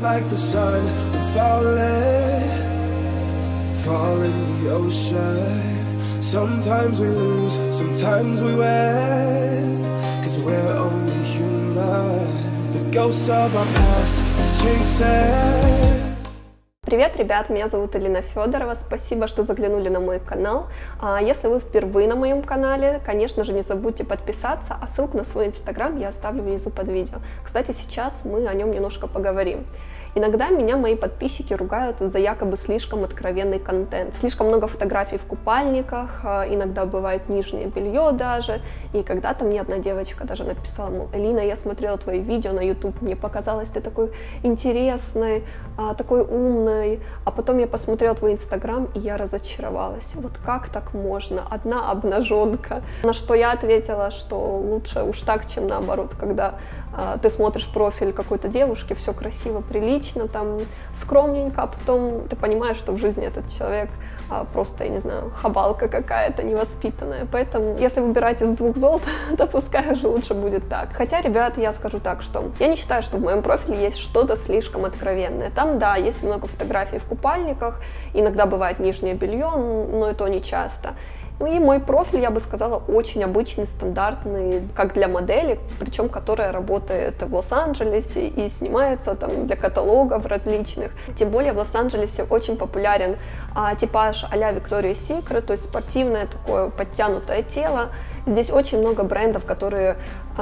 Like the sun fall in the ocean. Sometimes we lose, sometimes we win, 'cause we're only human. The ghost of our past is chasing. Привет, ребят, меня зовут Элина Федорова, спасибо, что заглянули на мой канал. Если вы впервые на моем канале, конечно же, не забудьте подписаться, а ссылку на свой инстаграм я оставлю внизу под видео. Кстати, сейчас мы о нем немножко поговорим. Иногда меня мои подписчики ругают за якобы слишком откровенный контент. Слишком много фотографий в купальниках, иногда бывает нижнее белье даже. И когда-то мне одна девочка даже написала, мол, Элина, я смотрела твои видео на YouTube, мне показалось, ты такой интересный, такой умный. А потом я посмотрела твой инстаграм, и я разочаровалась. Вот как так можно? Одна обнаженка. На что я ответила, что лучше уж так, чем наоборот, когда ты смотришь профиль какой-то девушки, все красиво, прилично, там скромненько, а потом ты понимаешь, что в жизни этот человек просто, я не знаю, хабалка какая-то невоспитанная. Поэтому, если выбирать из двух зол, то пускай уже лучше будет так. Хотя, ребят, я скажу так, что я не считаю, что в моем профиле есть что-то слишком откровенное. Там, да, есть много фотографий в купальниках, иногда бывает нижнее белье, но и то не часто. И мой профиль, я бы сказала, очень обычный, стандартный, как для модели, причем которая работает в Лос-Анджелесе и снимается там для каталогов различных. Тем более в Лос-Анджелесе очень популярен типаж а-ля Victoria's Secret, то есть спортивное такое подтянутое тело. Здесь очень много брендов, которые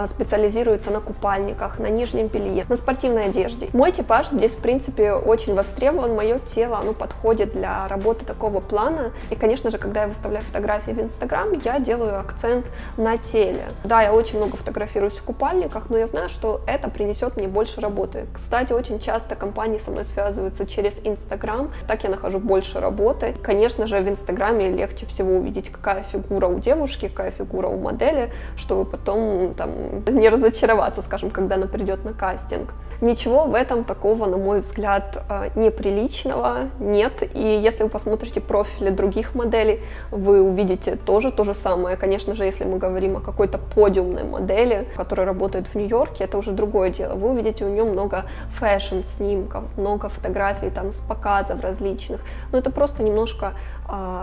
специализируются на купальниках, на нижнем белье, на спортивной одежде. Мой типаж здесь, в принципе, очень востребован, мое тело, оно подходит для работы такого плана. И, конечно же, когда я выставляю фотографии в Инстаграм, я делаю акцент на теле. Да, я очень много фотографируюсь в купальниках, но я знаю, что это принесет мне больше работы. Кстати, очень часто компании со мной связываются через Инстаграм, так я нахожу больше работы. Конечно же, в Инстаграме легче всего увидеть, какая фигура у девушки, какая фигура у модели, чтобы потом там не разочароваться, скажем, когда она придет на кастинг. Ничего в этом такого, на мой взгляд, неприличного нет. И если вы посмотрите профили других моделей, вы увидите тоже то же самое. Конечно же, если мы говорим о какой-то подиумной модели, которая работает в Нью-Йорке, это уже другое дело. Вы увидите у нее много фэшн-снимков, много фотографий там с показов различных. Но это просто немножко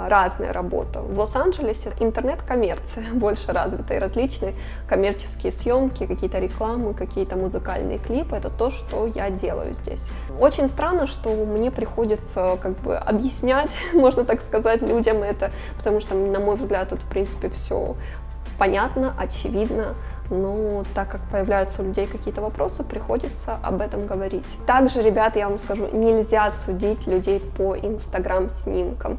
разная работа. В Лос-Анджелесе интернет-коммерция больше развита, и различные коммерческие съемки, какие-то рекламы, какие-то музыкальные клипы. Это то, что я делаю здесь. Очень странно, что мне приходится как бы объяснять, можно так сказать, людям это, потому что, на мой взгляд, тут в принципе все понятно, очевидно. Но так как появляются у людей какие-то вопросы, приходится об этом говорить. Также, ребята, я вам скажу, нельзя судить людей по инстаграм-снимкам.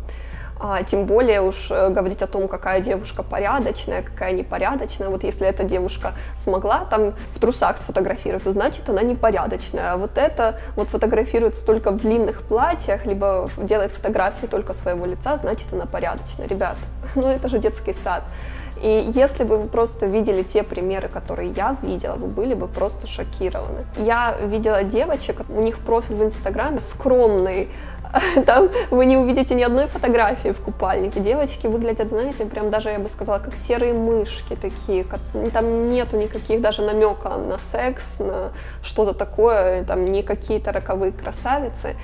Тем более уж говорить о том, какая девушка порядочная, какая непорядочная. Вот если эта девушка смогла там в трусах сфотографироваться, значит она непорядочная. А вот это вот фотографируется только в длинных платьях, либо делает фотографии только своего лица, значит она порядочная. Ребят, ну это же детский сад. И если бы вы просто видели те примеры, которые я видела, вы были бы просто шокированы. Я видела девочек, у них профиль в Инстаграме скромный, там вы не увидите ни одной фотографии в купальнике. Девочки выглядят, знаете, прям даже, я бы сказала, как серые мышки такие. Там нету никаких даже намека на секс, на что-то такое, там не какие-то роковые красавицы.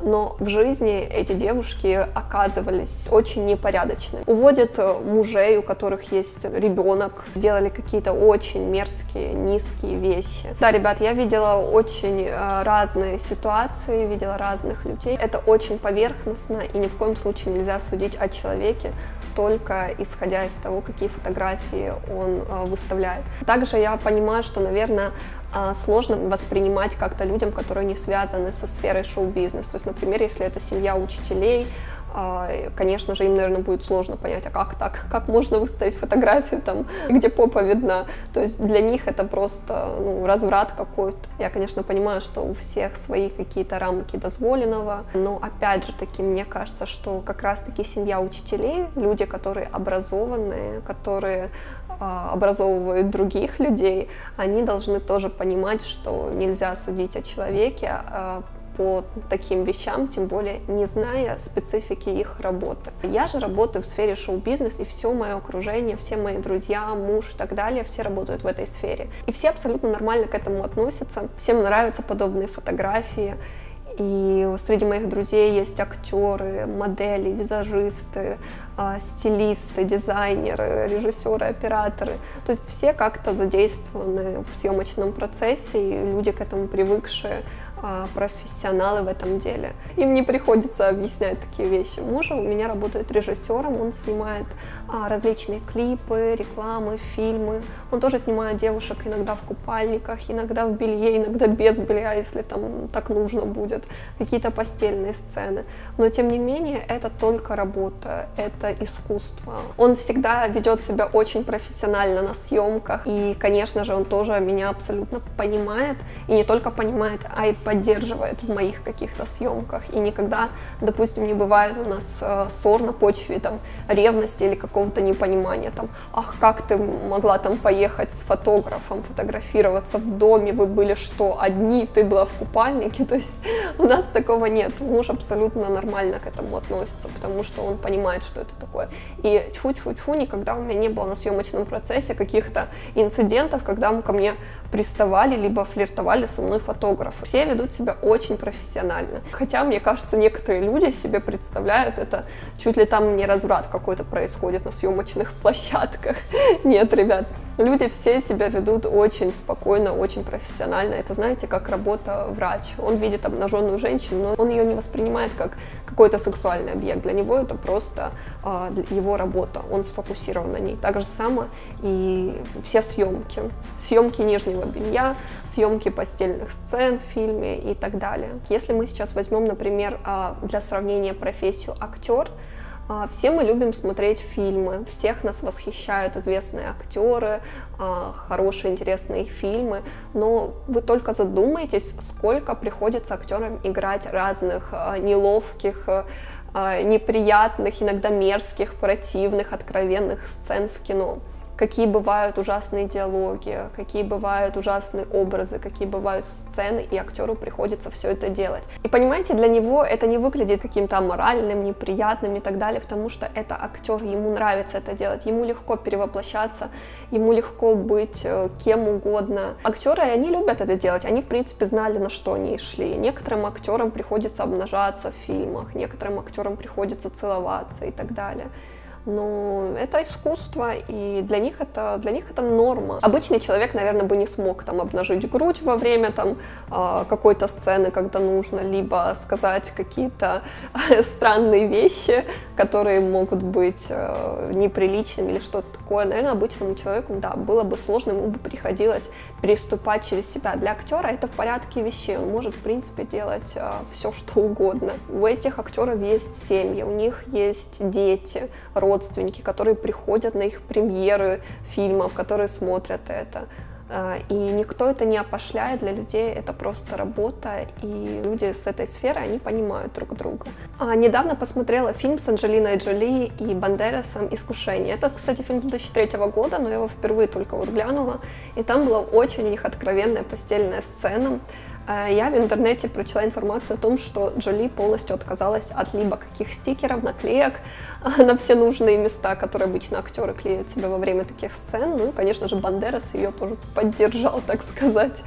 Но в жизни эти девушки оказывались очень непорядочными. Уводят мужей, у которых есть ребенок, делали какие-то очень мерзкие, низкие вещи. Да, ребят, я видела очень разные ситуации, видела разных людей. Это очень поверхностно, и ни в коем случае нельзя судить о человеке только исходя из того, какие фотографии он выставляет. Также я понимаю, что, наверное, сложно воспринимать как-то людям, которые не связаны со сферой шоу-бизнеса. То есть, например, если это семья учителей, конечно же, им, наверное, будет сложно понять, а как так, как можно выставить фотографию там, где попа видна. То есть для них это просто разврат какой-то. Я, конечно, понимаю, что у всех свои какие-то рамки дозволенного, но опять же таки, мне кажется, что как раз-таки семья учителей, люди, которые образованные, которые образовывают других людей, они должны тоже понимать, что нельзя судить о человеке по таким вещам, тем более не зная специфики их работы. Я же работаю в сфере шоу-бизнес, и все мое окружение, все мои друзья, муж и так далее, все работают в этой сфере. И все абсолютно нормально к этому относятся, всем нравятся подобные фотографии. И среди моих друзей есть актеры, модели, визажисты, стилисты, дизайнеры, режиссеры, операторы. То есть все как-то задействованы в съемочном процессе, и люди к этому привыкшие, профессионалы в этом деле. Им не приходится объяснять такие вещи. Муж у меня работает режиссером, он снимает различные клипы, рекламы, фильмы. Он тоже снимает девушек иногда в купальниках, иногда в белье, иногда без белья, если там так нужно будет, какие-то постельные сцены. Но тем не менее это только работа, это искусство. Он всегда ведет себя очень профессионально на съемках, и, конечно же, он тоже меня абсолютно понимает, и не только понимает, а и поддерживает в моих каких-то съемках. И никогда, допустим, не бывает у нас ссор на почве там ревности или какого-то непонимания, там, ах, как ты могла там поехать с фотографом, фотографироваться в доме, вы были что, одни, ты была в купальнике, то есть у нас такого нет. Муж абсолютно нормально к этому относится, потому что он понимает, что это такое. И тьфу-тьфу-тьфу, никогда у меня не было на съемочном процессе каких-то инцидентов, когда ко мне приставали, либо флиртовали со мной фотографы. Все ведут себя очень профессионально. Хотя, мне кажется, некоторые люди себе представляют это, чуть ли там не разврат какой-то происходит на съемочных площадках. Нет, ребят, люди все себя ведут очень спокойно, очень профессионально. Это, знаете, как работа врач. Он видит обнаженную женщину, но он ее не воспринимает как какой-то сексуальный объект. Для него это просто его работа. Он сфокусирован на ней. Так же само и все съемки. Съемки нижнего белья, съемки постельных сцен в фильме и так далее. Если мы сейчас возьмем, например, для сравнения профессию актер, все мы любим смотреть фильмы, всех нас восхищают известные актеры, хорошие, интересные фильмы, но вы только задумайтесь, сколько приходится актерам играть разных неловких, неприятных, иногда мерзких, противных, откровенных сцен в кино. Какие бывают ужасные диалоги, какие бывают ужасные образы, какие бывают сцены, и актеру приходится все это делать. И понимаете, для него это не выглядит каким-то аморальным, неприятным и так далее, потому что это актер, ему нравится это делать, ему легко перевоплощаться, ему легко быть кем угодно. Актеры, они любят это делать, они, в принципе, знали, на что они шли. Некоторым актерам приходится обнажаться в фильмах, некоторым актерам приходится целоваться и так далее. Но это искусство, и для них это норма. Обычный человек, наверное, бы не смог там обнажить грудь во время там какой-то сцены, когда нужно, либо сказать какие-то странные вещи, которые могут быть неприличными или что-то такое. Наверное, обычному человеку, да, было бы сложно, ему бы приходилось переступать через себя. Для актера это в порядке вещей, он может, в принципе, делать все, что угодно. У этих актеров есть семьи, у них есть дети, родственники, которые приходят на их премьеры фильмов, которые смотрят это. И никто это не опошляет, для людей это просто работа, и люди с этой сферы, они понимают друг друга. Недавно посмотрела фильм с Анджелиной Джоли и Бандерасом «Искушение». Это, кстати, фильм 2003 года, но я его впервые только вот глянула, и там была очень у них откровенная постельная сцена. Я в интернете прочла информацию о том, что Джоли полностью отказалась от либо каких стикеров, наклеек на все нужные места, которые обычно актеры клеят себе во время таких сцен. Ну и, конечно же, Бандерас ее тоже поддержал, так сказать.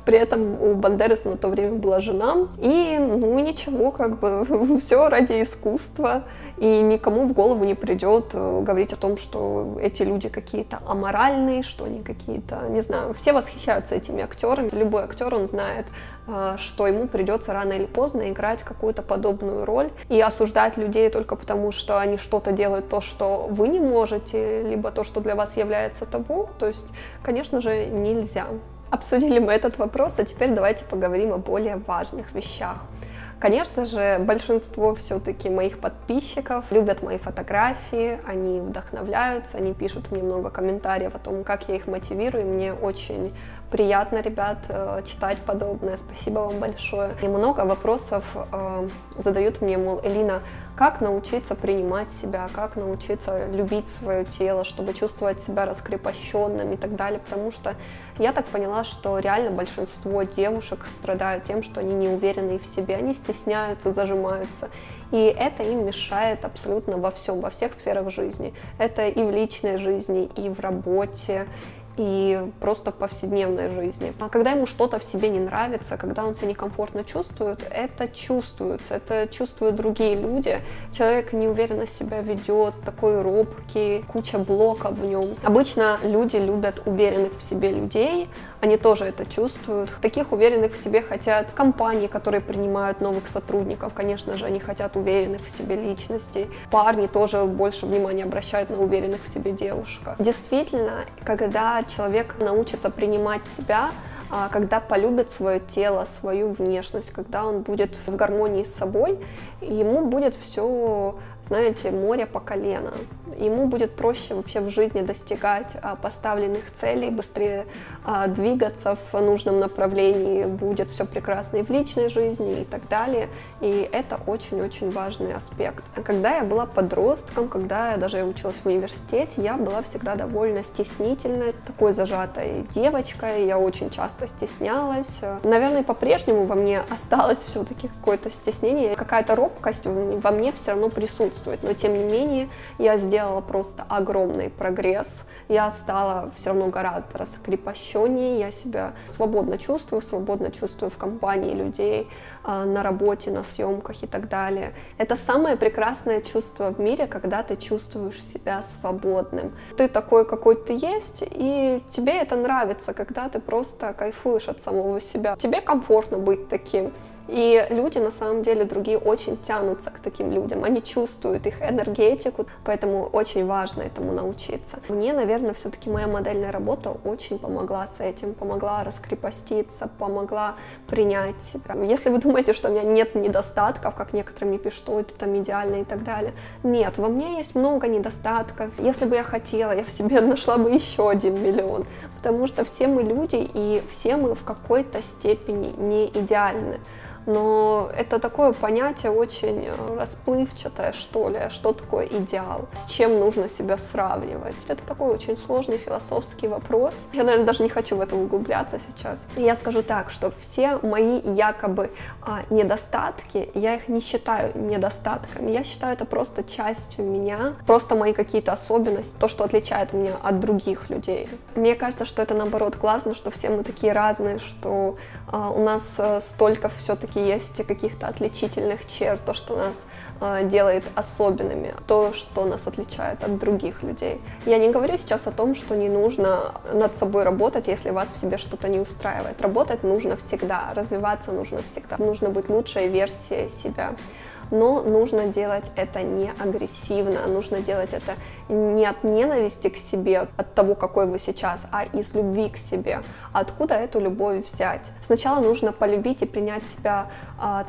При этом у Бандераса на то время была жена, и, ну, ничего, как бы, все ради искусства, и никому в голову не придет говорить о том, что эти люди какие-то аморальные, что они какие-то, не знаю, все восхищаются этими актерами. Любой актер, он знает, что ему придется рано или поздно играть какую-то подобную роль, и осуждать людей только потому, что они что-то делают, то, что вы не можете, либо то, что для вас является табу, то есть, конечно же, нельзя. Обсудили мы этот вопрос, а теперь давайте поговорим о более важных вещах. Конечно же, большинство все-таки моих подписчиков любят мои фотографии, они вдохновляются, они пишут мне много комментариев о том, как я их мотивирую, мне очень приятно, ребят, читать подобное. Спасибо вам большое. И много вопросов задают мне, мол, Элина, как научиться принимать себя, как научиться любить свое тело, чтобы чувствовать себя раскрепощенным и так далее, потому что я так поняла, что реально большинство девушек страдают тем, что они не уверены в себе, они стесняются, зажимаются, и это им мешает абсолютно во всем, во всех сферах жизни. Это и в личной жизни, и в работе, и просто в повседневной жизни. А когда ему что-то в себе не нравится, когда он себя некомфортно чувствует, это чувствуется, это чувствуют другие люди. Человек неуверенно себя ведет, такой робкий, куча блоков в нем. Обычно люди любят уверенных в себе людей, они тоже это чувствуют. Таких уверенных в себе хотят компании, которые принимают новых сотрудников. Конечно же, они хотят уверенных в себе личностей. Парни тоже больше внимания обращают на уверенных в себе девушек. Действительно, когда человек научится принимать себя, когда полюбит свое тело, свою внешность, когда он будет в гармонии с собой, ему будет все, знаете, море по колено. Ему будет проще вообще в жизни достигать поставленных целей, быстрее двигаться в нужном направлении, будет все прекрасно и в личной жизни и так далее. И это очень-очень важный аспект. Когда я была подростком, когда я даже училась в университете, я была всегда довольно стеснительной, такой зажатой девочкой, я очень часто стеснялась. Наверное, по-прежнему во мне осталось все-таки какое-то стеснение, какая-то робкость во мне все равно присутствует, но тем не менее я сделала просто огромный прогресс, я стала все равно гораздо раскрепощеннее, я себя свободно чувствую в компании людей, на работе, на съемках и так далее. Это самое прекрасное чувство в мире, когда ты чувствуешь себя свободным. Ты такой, какой ты есть, и тебе это нравится, когда ты просто кайфуешь от самого себя. Тебе комфортно быть таким. И люди, на самом деле, другие очень тянутся к таким людям, они чувствуют их энергетику, поэтому очень важно этому научиться. Мне, наверное, все-таки моя модельная работа очень помогла с этим, помогла раскрепоститься, помогла принять себя. Если вы думаете, что у меня нет недостатков, как некоторые мне пишут, что это там идеально и так далее, нет, во мне есть много недостатков. Если бы я хотела, я в себе нашла бы еще 1 миллион, потому что все мы люди, и все мы в какой-то степени не идеальны. Но это такое понятие очень расплывчатое, что ли, что такое идеал, с чем нужно себя сравнивать. Это такой очень сложный философский вопрос. Я, наверное, даже не хочу в это углубляться сейчас. Я скажу так, что все мои якобы недостатки, я их не считаю недостатками, я считаю это просто частью меня, просто мои какие-то особенности, то, что отличает меня от других людей. Мне кажется, что это наоборот классно, что все мы такие разные, что у нас столько все-таки есть каких-то отличительных черт, то, что нас делает особенными, то, что нас отличает от других людей. Я не говорю сейчас о том, что не нужно над собой работать, если вас в себе что-то не устраивает. Работать нужно всегда, развиваться нужно всегда, нужно быть лучшей версией себя. Но нужно делать это не агрессивно, нужно делать это не от ненависти к себе, от того, какой вы сейчас, а из любви к себе. Откуда эту любовь взять? Сначала нужно полюбить и принять себя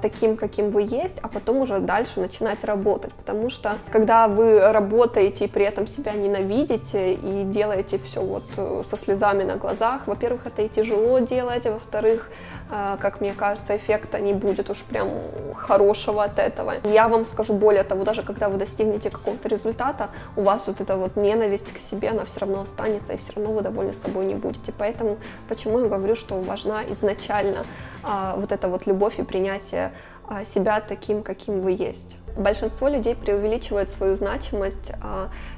таким, каким вы есть, а потом уже дальше начинать работать. Потому что, когда вы работаете и при этом себя ненавидите и делаете все вот со слезами на глазах, во-первых, это и тяжело делать, а во-вторых, как мне кажется, эффекта не будет уж прям хорошего от этого. Я вам скажу более того, даже когда вы достигнете какого-то результата, у вас вот эта вот ненависть к себе, она все равно останется, и все равно вы довольны собой не будете. Поэтому, почему я говорю, что важна изначально вот эта вот любовь и принятие себя таким, каким вы есть. Большинство людей преувеличивает свою значимость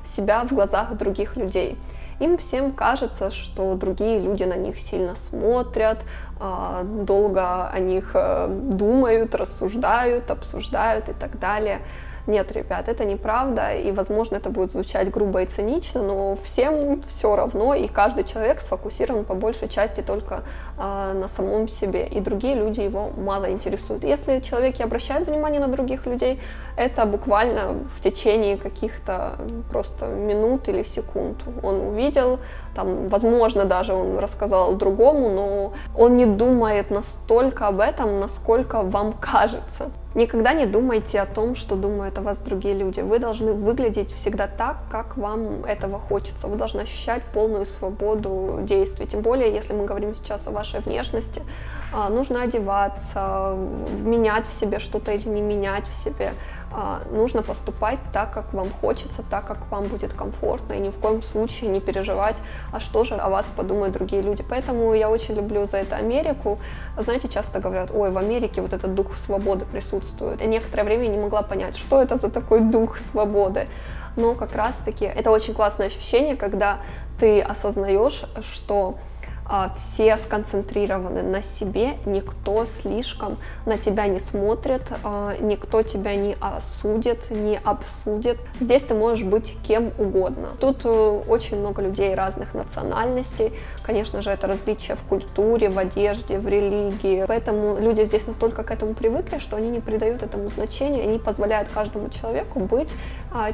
себя в глазах других людей. Им всем кажется, что другие люди на них сильно смотрят, долго о них думают, рассуждают, обсуждают и так далее. Нет, ребят, это неправда, и, возможно, это будет звучать грубо и цинично, но всем все равно, и каждый человек сфокусирован по большей части только на самом себе, и другие люди его мало интересуют. Если человек и обращает внимание на других людей, это буквально в течение каких-то просто минут или секунд. Он увидел, там, возможно, даже он рассказал другому, но он не думает настолько об этом, насколько вам кажется. Никогда не думайте о том, что думают о вас другие люди. Вы должны выглядеть всегда так, как вам этого хочется. Вы должны ощущать полную свободу действий. Тем более, если мы говорим сейчас о вашей внешности, нужно одеваться, менять в себе что-то или не менять в себе. Нужно поступать так, как вам хочется, так, как вам будет комфортно, и ни в коем случае не переживать, а что же о вас подумают другие люди. Поэтому я очень люблю за это Америку. Знаете, часто говорят, ой, в Америке вот этот дух свободы присутствует. Я некоторое время не могла понять, что это за такой дух свободы. Но как раз-таки это очень классное ощущение, когда ты осознаешь, что все сконцентрированы на себе, никто слишком на тебя не смотрит, никто тебя не осудит, не обсудит. Здесь ты можешь быть кем угодно. Тут очень много людей разных национальностей, конечно же, это различия в культуре, в одежде, в религии. Поэтому люди здесь настолько к этому привыкли, что они не придают этому значения, они позволяют каждому человеку быть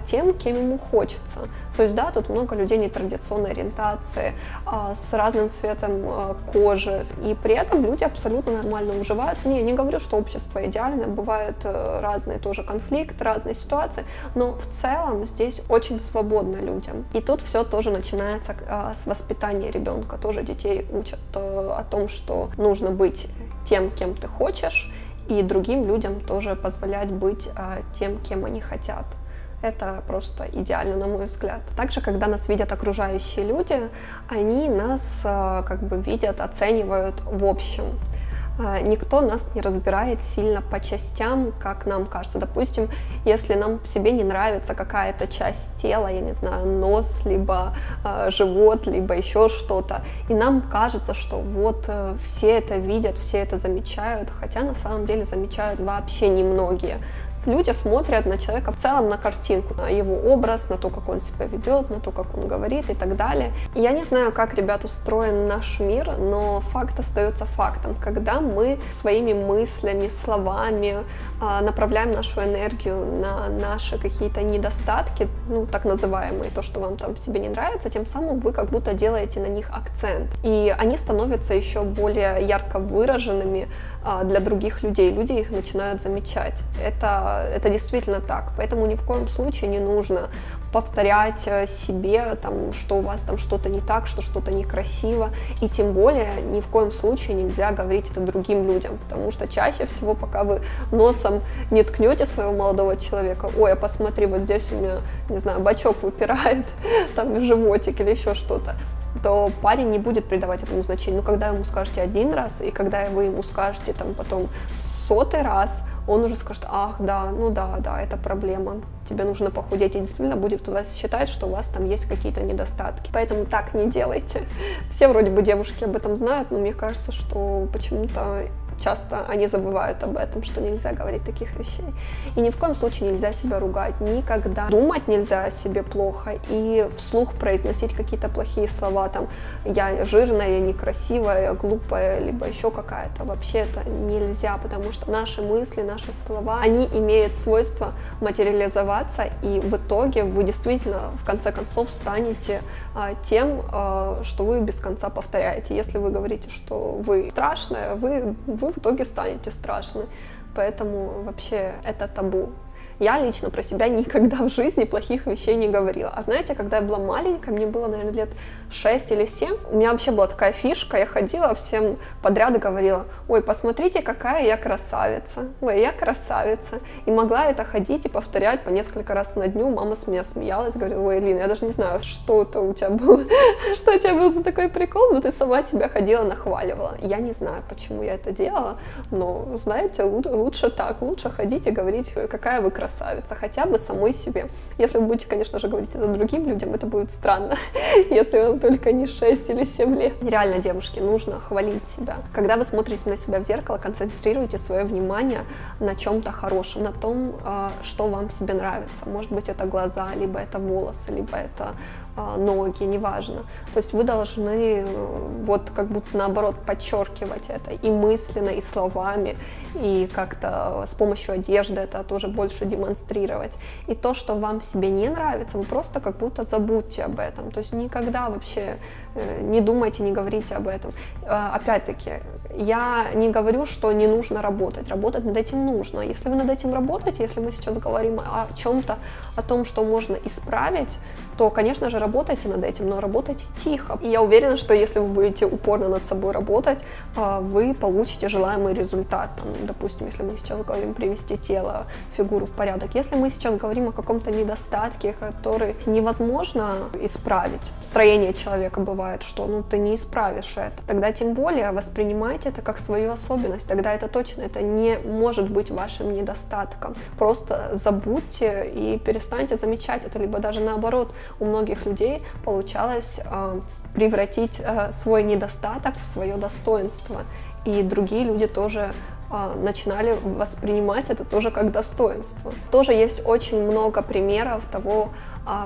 тем, кем ему хочется. То есть, да, тут много людей нетрадиционной ориентации, с разным цветом кожи, и при этом люди абсолютно нормально уживаются. Не говорю, что общество идеальное, бывают разные тоже конфликты, разные ситуации, но в целом здесь очень свободно людям. И тут все тоже начинается с воспитания ребенка, тоже детей учат о том, что нужно быть тем, кем ты хочешь, и другим людям тоже позволять быть тем, кем они хотят. Это просто идеально, на мой взгляд. Также, когда нас видят окружающие люди, они нас как бы видят, оценивают в общем. Никто нас не разбирает сильно по частям, как нам кажется. Допустим, если нам в себе не нравится какая-то часть тела, я не знаю, нос, либо живот, либо еще что-то, и нам кажется, что вот все это видят, все это замечают, хотя на самом деле замечают вообще немногие. Люди смотрят на человека в целом, на картинку, на его образ, на то, как он себя ведет, на то, как он говорит и так далее. И я не знаю, как, ребят, устроен наш мир, но факт остается фактом. Когда мы своими мыслями, словами направляем нашу энергию на наши какие-то недостатки, ну, так называемые, то, что вам там в себе не нравится, тем самым вы как будто делаете на них акцент. И они становятся еще более ярко выраженными для других людей. Люди их начинают замечать. Это действительно так. Поэтому ни в коем случае не нужно повторять себе, там, что у вас там что-то не так, что что-то некрасиво. И тем более ни в коем случае нельзя говорить это другим людям. Потому что чаще всего, пока вы носом не ткнете своего молодого человека, ой, а посмотри, вот здесь у меня, не знаю, бачок выпирает, там животик или еще что-то, то парень не будет придавать этому значения. Но когда ему скажете один раз, и когда вы ему скажете там потом 100-й раз, он уже скажет, ах, да, ну да, это проблема, тебе нужно похудеть, и действительно будет у вас считать, что у вас там есть какие-то недостатки. Поэтому так не делайте. Все вроде бы девушки об этом знают, но мне кажется, что почему-то часто они забывают об этом, что нельзя говорить таких вещей. И ни в коем случае нельзя себя ругать, никогда. Думать нельзя о себе плохо и вслух произносить какие-то плохие слова, там, я жирная, я некрасивая, я глупая, либо еще какая-то. Вообще это нельзя, потому что наши мысли, наши слова, они имеют свойство материализоваться, и в итоге вы действительно, в конце концов, станете тем, что вы без конца повторяете. Если вы говорите, что вы страшная, вы в итоге станете страшны. Поэтому вообще это табу. Я лично про себя никогда в жизни плохих вещей не говорила. А знаете, когда я была маленькая, мне было, наверное, лет 6 или 7, у меня вообще была такая фишка, я ходила всем подряд и говорила, ой, посмотрите, какая я красавица, ой, я красавица. И могла это ходить и повторять по несколько раз на дню. Мама с меня смеялась, говорила, ой, Лина, я даже не знаю, что это у тебя было, что у тебя был за такой прикол, но ты сама себя ходила, нахваливала. Я не знаю, почему я это делала, но, знаете, лучше так, лучше ходить и говорить, какая вы красавица, хотя бы самой себе. Если вы будете, конечно же, говорить это другим людям, это будет странно, если вам только не 6 или 7 лет. Реально, девушки, нужно хвалить себя. Когда вы смотрите на себя в зеркало, концентрируйте свое внимание на чем-то хорошем, на том, что вам в себе нравится. Может быть, это глаза, либо это волосы, либо это ноги, неважно. То есть вы должны вот как будто наоборот подчеркивать это и мысленно, и словами, и как-то с помощью одежды это тоже больше демонстрировать. И то, что вам в себе не нравится, вы просто как будто забудьте об этом. То есть никогда вообще не думайте, не говорите об этом. Опять-таки, Я не говорю, что не нужно работать. Работать над этим нужно. Если вы над этим работаете, если мы сейчас говорим о чем-то, о том, что можно исправить, то, конечно же, работайте над этим, но работайте тихо. И я уверена, что если вы будете упорно над собой работать, вы получите желаемый результат. Там, допустим, если мы сейчас говорим привести тело, фигуру в порядок. Если мы сейчас говорим о каком-то недостатке, который невозможно исправить, строение человека бывает, что ты не исправишь это, тогда тем более воспринимайте это как свою особенность. Тогда это точно, это не может быть вашим недостатком. Просто забудьте и перестаньте замечать это, либо даже наоборот. У многих людей получалось превратить свой недостаток в свое достоинство. И другие люди тоже начинали воспринимать это тоже как достоинство. Тоже есть очень много примеров того,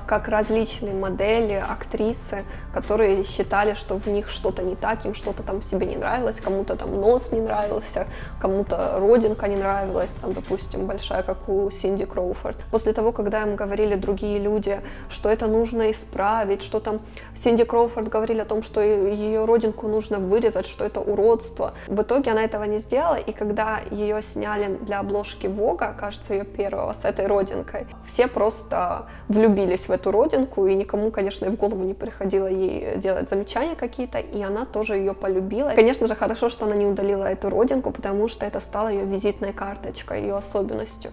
как различные модели, актрисы, которые считали, что в них что-то не так, им что-то там в себе не нравилось, кому-то там нос не нравился, кому-то родинка не нравилась, там, допустим, большая, как у Синди Кроуфорд. После того, когда им говорили другие люди, что это нужно исправить, что там Синди Кроуфорд говорили о том, что ее родинку нужно вырезать, что это уродство. В итоге она этого не сделала, и когда ее сняли для обложки Vogue, кажется, ее первого, с этой родинкой, все просто влюбились в эту родинку, и никому, конечно, и в голову не приходило ей делать замечания какие-то, и она тоже ее полюбила. Конечно же, хорошо, что она не удалила эту родинку, потому что это стало ее визитной карточкой, ее особенностью.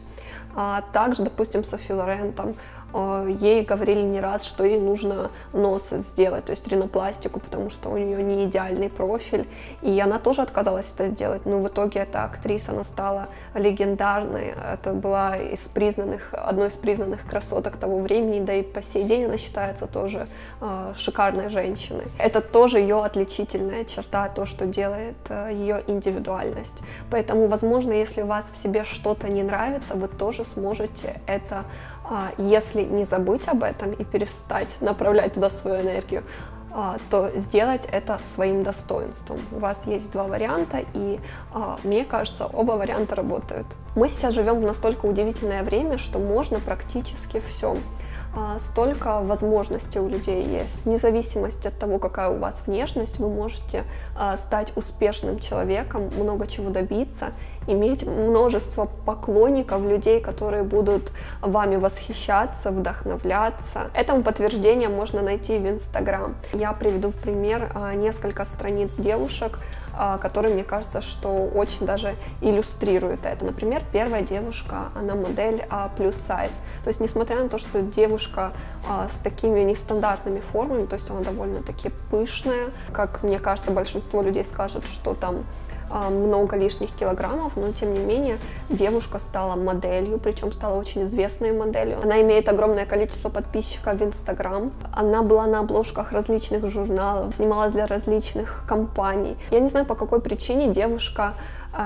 Также, допустим, Софи Лорен, там, ей говорили не раз, что ей нужно нос сделать, то есть ринопластику, потому что у нее не идеальный профиль, и она тоже отказалась это сделать, но в итоге эта актриса, она стала легендарной, это была одной из признанных красоток того времени, да и по сей день она считается тоже шикарной женщиной. Это тоже ее отличительная черта, то, что делает ее индивидуальность. Поэтому, возможно, если у вас в себе что-то не нравится, вы тоже сможете это, если не забыть об этом и перестать направлять туда свою энергию, то сделать это своим достоинством. У вас есть два варианта, и мне кажется, оба варианта работают. Мы сейчас живем в настолько удивительное время, что можно практически все. Столько возможностей у людей есть. Вне зависимости от того, какая у вас внешность, вы можете стать успешным человеком, много чего добиться, иметь множество поклонников, людей, которые будут вами восхищаться, вдохновляться. Этому подтверждение можно найти в Инстаграм. Я приведу в пример несколько страниц девушек, которые, мне кажется, что очень даже иллюстрируют это. Например, первая девушка, она модель плюс сайз. То есть, несмотря на то, что девушка с такими нестандартными формами, то есть она довольно-таки пышная, как мне кажется, большинство людей скажут, что там много лишних килограммов, но тем не менее девушка стала моделью, причем стала очень известной моделью. Она имеет огромное количество подписчиков в Инстаграм. Она была на обложках различных журналов, снималась для различных компаний. Я не знаю, по какой причине девушка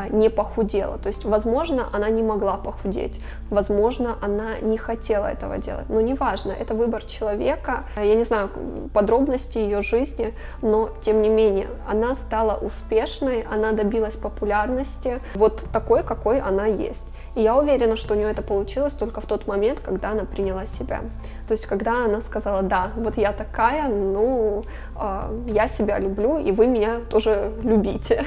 не похудела. То есть, возможно, она не могла похудеть, возможно, она не хотела этого делать, но неважно, это выбор человека. Я не знаю подробностей ее жизни, но, тем не менее, она стала успешной, она добилась популярности, вот такой, какой она есть. И я уверена, что у нее это получилось только в тот момент, когда она приняла себя. То есть, когда она сказала: да, вот я такая, ну, я себя люблю, и вы меня тоже любите.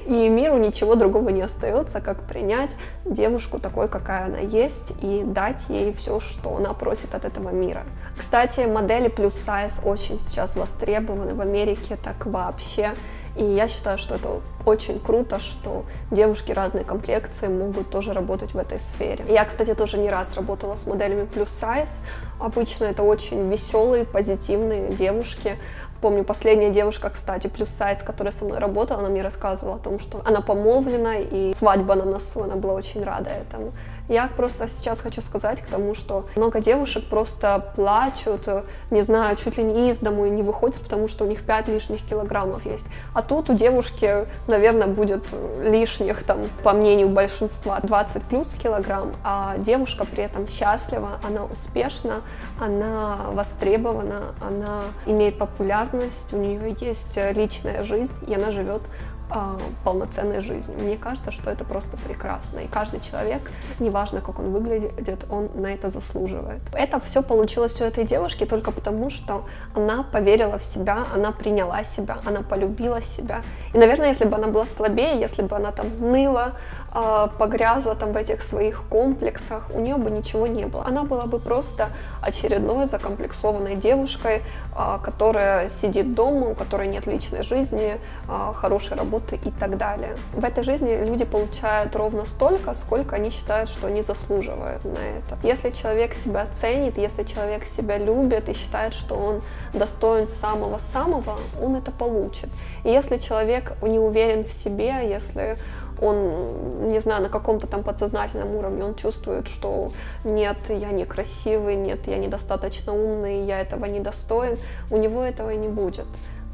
И миру ничего другого не остается, как принять девушку такой, какая она есть, и дать ей все, что она просит от этого мира. Кстати, модели плюс сайз очень сейчас востребованы в Америке, так вообще. И я считаю, что это очень круто, что девушки разной комплекции могут тоже работать в этой сфере. Я, кстати, тоже не раз работала с моделями плюс сайз. Обычно это очень веселые, позитивные девушки. Помню, последняя девушка, кстати, плюс сайз, которая со мной работала, она мне рассказывала о том, что она помолвлена и свадьба на носу, она была очень рада этому. Я просто сейчас хочу сказать к тому, что много девушек просто плачут, не знаю, чуть ли не из дому и не выходят, потому что у них 5 лишних килограммов есть. А тут у девушки, наверное, будет лишних, там, по мнению большинства, 20 плюс килограмм, а девушка при этом счастлива, она успешна, она востребована, она имеет популярность, у нее есть личная жизнь, и она живет полноценной жизнью. Мне кажется, что это просто прекрасно. И каждый человек, неважно, как он выглядит, он на это заслуживает. Это все получилось у этой девушки только потому, что она поверила в себя, она приняла себя, она полюбила себя. И, наверное, если бы она была слабее, если бы она там ныла, погрязла там в этих своих комплексах, у нее бы ничего не было. Она была бы просто очередной закомплексованной девушкой, которая сидит дома, у которой нет личной жизни, хорошей работы и так далее. В этой жизни люди получают ровно столько, сколько они считают, что они заслуживают на это. Если человек себя ценит, если человек себя любит и считает, что он достоин самого-самого, он это получит. И если человек не уверен в себе, если он, не знаю, на каком-то там подсознательном уровне, он чувствует, что нет, я некрасивый, нет, я недостаточно умный, я этого не достоин, у него этого и не будет.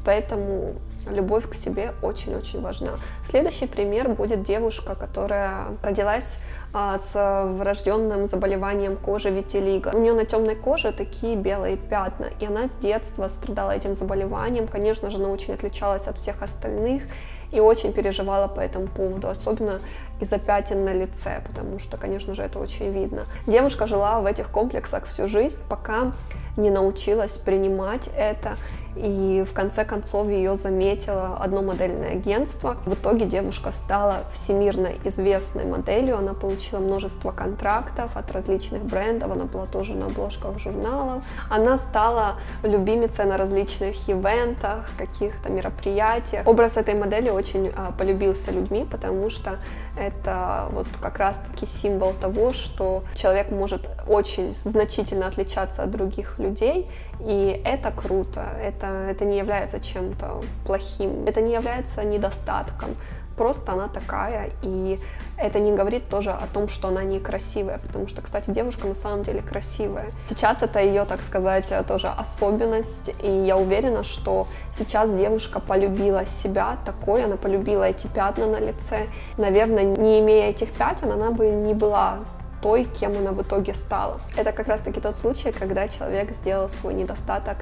Поэтому любовь к себе очень-очень важна. Следующий пример будет девушка, которая родилась с врожденным заболеванием кожи витилиго. У нее на темной коже такие белые пятна, и она с детства страдала этим заболеванием. Конечно же, она очень отличалась от всех остальных и очень переживала по этому поводу, особенно из-за пятен на лице, потому что, конечно же, это очень видно. Девушка жила в этих комплексах всю жизнь, пока не научилась принимать это, и в конце концов ее заметило одно модельное агентство. В итоге девушка стала всемирно известной моделью, она получила множество контрактов от различных брендов, она была тоже на обложках журналов. Она стала любимицей на различных ивентах, каких-то мероприятиях. Образ этой модели очень полюбился людьми, потому что это вот как раз-таки символ того, что человек может очень значительно отличаться от других людей, и это круто, это не является чем-то плохим, это не является недостатком, просто она такая, и это не говорит тоже о том, что она некрасивая, потому что, кстати, девушка на самом деле красивая. Сейчас это ее, так сказать, тоже особенность, и я уверена, что сейчас девушка полюбила себя такой, она полюбила эти пятна на лице. Наверное, не имея этих пятен, она бы не была той, кем она в итоге стала. Это как раз-таки тот случай, когда человек сделал свой недостаток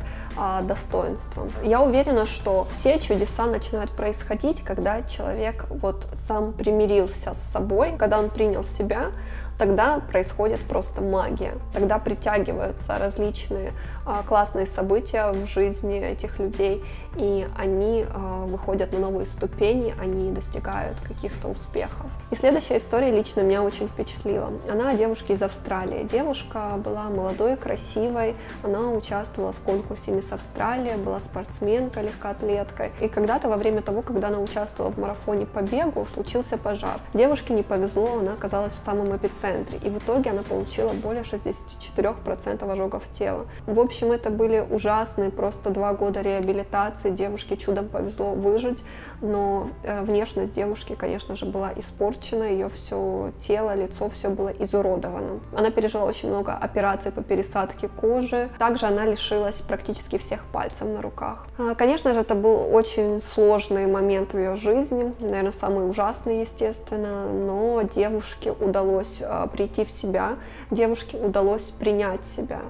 достоинством. Я уверена, что все чудеса начинают происходить, когда человек вот сам примирился с собой, когда он принял себя, тогда происходит просто магия. Тогда притягиваются различные классные события в жизни этих людей, и они выходят на новые ступени, они достигают каких-то успехов. И следующая история лично меня очень впечатлила. Она о девушке из Австралии. Девушка была молодой, красивой, она участвовала в конкурсе «Мисс Австралия», была спортсменкой, легкоатлеткой. И когда-то во время того, когда она участвовала в марафоне по бегу, случился пожар. Девушке не повезло, она оказалась в самом эпицентре. И в итоге она получила более 64% ожогов тела. В общем, это были ужасные просто 2 года реабилитации. Девушке чудом повезло выжить, но внешность девушки, конечно же, была испорчена, ее все тело, лицо, все было изуродовано. Она пережила очень много операций по пересадке кожи. Также она лишилась практически всех пальцев на руках. Конечно же, это был очень сложный момент в ее жизни, наверное, самый ужасный, естественно, но девушке удалось прийти в себя, девушке удалось принять себя.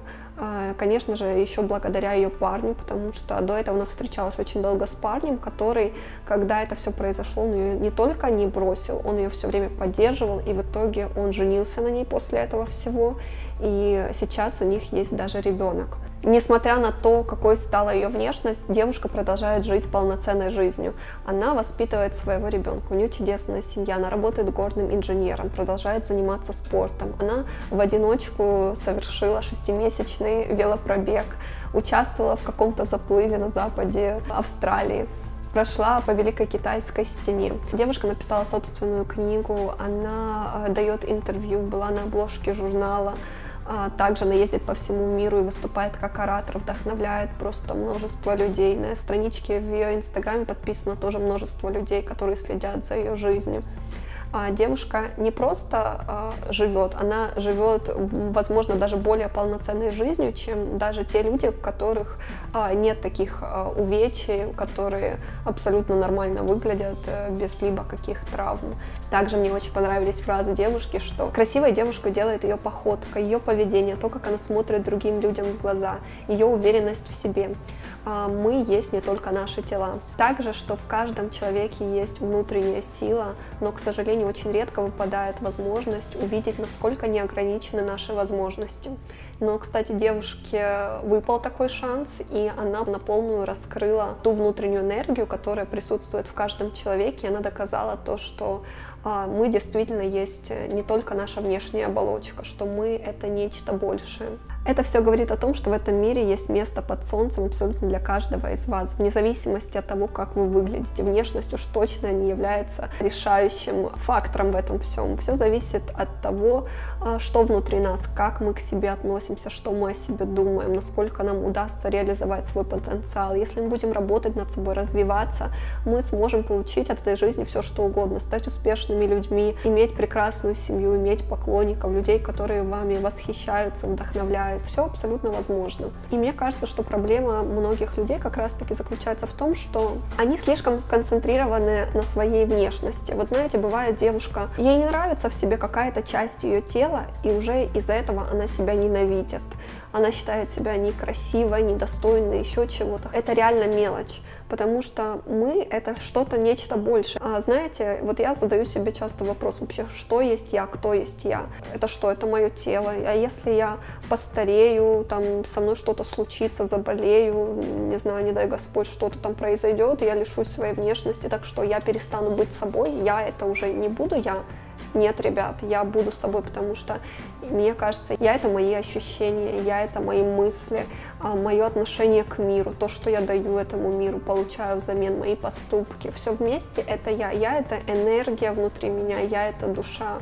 Конечно же, еще благодаря ее парню, потому что до этого она встречалась очень долго с парнем, который, когда это все произошло, он ее не только не бросил, он ее все время поддерживал, и в итоге он женился на ней после этого всего, и сейчас у них есть даже ребенок. Несмотря на то, какой стала ее внешность, девушка продолжает жить полноценной жизнью. Она воспитывает своего ребенка, у нее чудесная семья, она работает горным инженером, продолжает заниматься спортом. Она в одиночку совершила 6-месячный велопробег, участвовала в каком-то заплыве на западе Австралии, прошла по Великой Китайской стене. Девушка написала собственную книгу, она дает интервью, была на обложке журнала. Также она ездит по всему миру и выступает как оратор, вдохновляет просто множество людей. На страничке в ее инстаграме подписано тоже множество людей, которые следят за ее жизнью. девушка не просто живет, она живет, возможно, даже более полноценной жизнью, чем даже те люди, у которых нет таких увечий, которые абсолютно нормально выглядят без либо каких травм. Также мне очень понравились фразы девушки, что красивая девушка делает ее походка, ее поведение, то, как она смотрит другим людям в глаза, ее уверенность в себе. Мы есть не только наши тела. Также, что в каждом человеке есть внутренняя сила, но, к сожалению, очень редко выпадает возможность увидеть, насколько неограничены наши возможности. Но, кстати, девушке выпал такой шанс, и она на полную раскрыла ту внутреннюю энергию, которая присутствует в каждом человеке, и она доказала то, что мы действительно есть не только наша внешняя оболочка, что мы — это нечто большее. Это все говорит о том, что в этом мире есть место под солнцем абсолютно для каждого из вас, вне зависимости от того, как вы выглядите. Внешность уж точно не является решающим фактором в этом всем. Все зависит от того, что внутри нас, как мы к себе относимся, что мы о себе думаем, насколько нам удастся реализовать свой потенциал. Если мы будем работать над собой, развиваться, мы сможем получить от этой жизни все, что угодно, стать успешными людьми, иметь прекрасную семью, иметь поклонников, людей, которые вами восхищаются, вдохновляют. Все абсолютно возможно. И мне кажется, что проблема многих людей как раз-таки заключается в том, что они слишком сконцентрированы на своей внешности. Вот знаете, бывает девушка, ей не нравится в себе какая-то часть ее тела, и уже из-за этого она себя ненавидит. Она считает себя некрасивой, недостойной, еще чего-то. Это реально мелочь, потому что мы — это что-то, нечто большее. Знаете, вот я задаю себе часто вопрос вообще, что есть я, кто есть я? Это что? Это мое тело. А если я постарею, там, со мной что-то случится, заболею, не знаю, не дай Господь, что-то там произойдет, и я лишусь своей внешности, так что я перестану быть собой, я это уже не буду я? Нет, ребят, я буду с собой, потому что, мне кажется, я — это мои ощущения, я — это мои мысли, мое отношение к миру, то, что я даю этому миру, получаю взамен, мои поступки. Все вместе — это я. Я — это энергия внутри меня, я — это душа.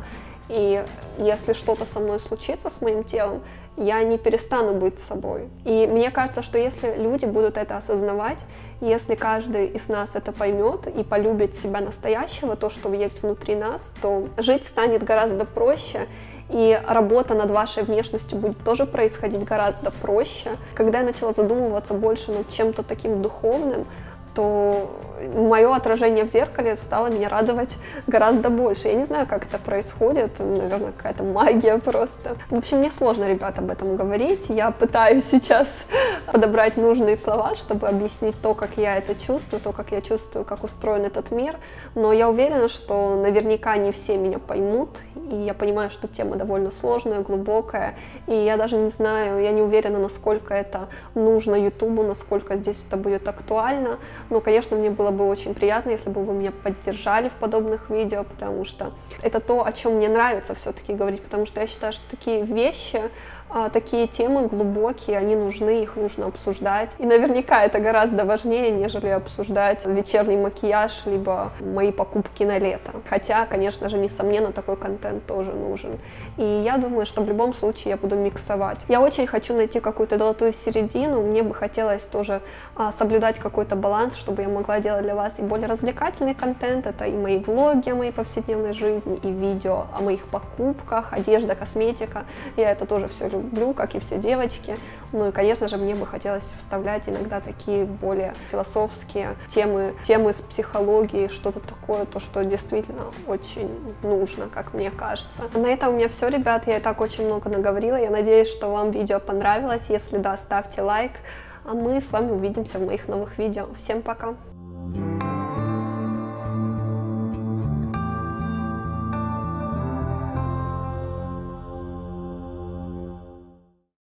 И если что-то со мной случится, с моим телом, я не перестану быть собой. И мне кажется, что если люди будут это осознавать, если каждый из нас это поймет и полюбит себя настоящего, то, что есть внутри нас, то жить станет гораздо проще, и работа над вашей внешностью будет тоже происходить гораздо проще. Когда я начала задумываться больше над чем-то таким духовным, то мое отражение в зеркале стало меня радовать гораздо больше. Я не знаю, как это происходит, наверное, какая-то магия просто. В общем, мне сложно, ребят, об этом говорить. Я пытаюсь сейчас подобрать нужные слова, чтобы объяснить то, как я это чувствую, то, как я чувствую, как устроен этот мир. Но я уверена, что наверняка не все меня поймут, и я понимаю, что тема довольно сложная, глубокая, и я даже не знаю, я не уверена, насколько это нужно Ютубу, насколько здесь это будет актуально. Но, конечно, мне было бы очень приятно, если бы вы меня поддержали в подобных видео, потому что это то, о чем мне нравится все-таки говорить, потому что я считаю, что такие вещи, такие темы глубокие, они нужны, их нужно обсуждать. И наверняка это гораздо важнее, нежели обсуждать вечерний макияж, либо мои покупки на лето. Хотя, конечно же, несомненно, такой контент тоже нужен. И я думаю, что в любом случае я буду миксовать. Я очень хочу найти какую-то золотую середину, мне бы хотелось тоже соблюдать какой-то баланс, чтобы я могла делать для вас и более развлекательный контент. Это и мои влоги о моей повседневной жизни, и видео о моих покупках, одежда, косметика. Я это тоже все люблю, как и все девочки. Ну и, конечно же, мне бы хотелось вставлять иногда такие более философские темы с психологией, что-то такое, то, что действительно очень нужно, как мне кажется. На этом у меня все, ребят. Я и так очень много наговорила. Я надеюсь, что вам видео понравилось. Если да, ставьте лайк. А мы с вами увидимся в моих новых видео. Всем пока!